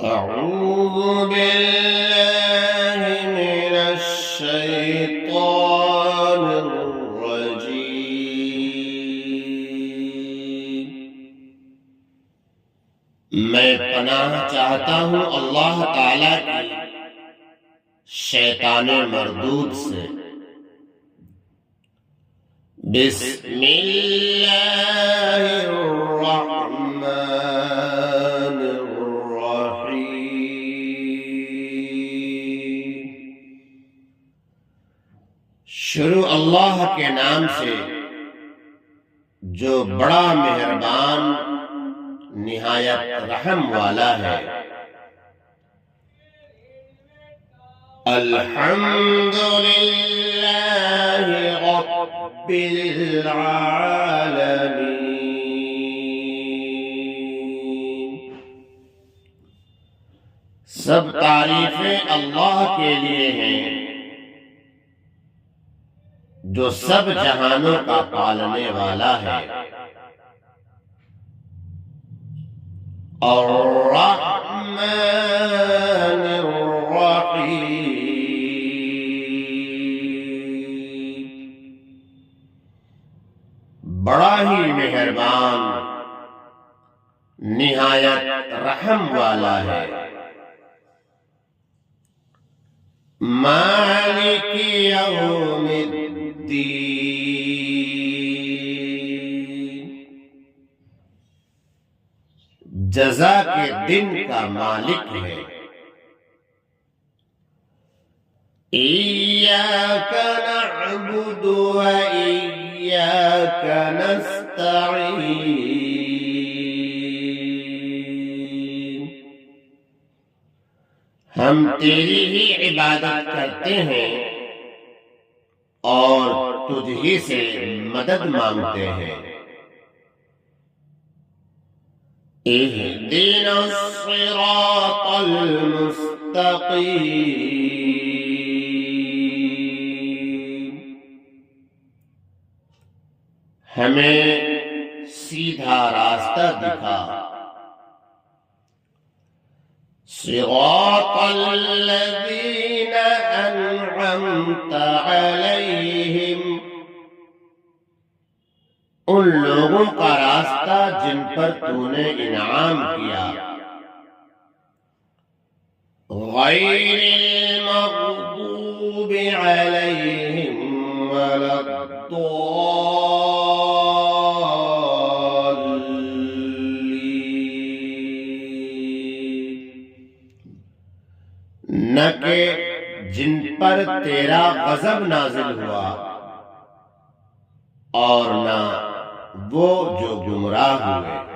أعوذ بالله من الشيطان الرجيم۔ میں پناہ چاہتا ہوں اللہ تعالیٰ کی شیطان مردود سے۔ بسم اللہ الرحمن الرحیم۔ شروع اللہ کے نام سے جو بڑا مہربان نہایت رحم والا ہے۔ الحمدللہ رب العالمین۔ سب تعریفیں اللہ کے لیے ہیں جو سب جہانوں کا پالنے والا ہے۔ الرحمن الرحیم۔ بڑا ہی مہربان نہایت رحم والا ہے۔ مالک یوم الدین۔ جزا کے دن کا مالک ہے۔ ایاک نعبد و ایاک نستعین۔ ہم تیری ہی عبادت کرتے ہیں اور تجھ ہی سے مدد مانگتے ہیں۔ اہدنا الصراط المستقیم۔ ہمیں سیدھا راستہ دکھا۔ صراط الذین انعمت علیہم۔ ان لوگوں کا راستہ جن پر تو نے انعام کیا۔ غیر المغضوب علیہم ولا الضالین۔ نہ کہ جن پر تیرا غضب نازل ہوا اور نہ وہ جو گمراہ ہوئے۔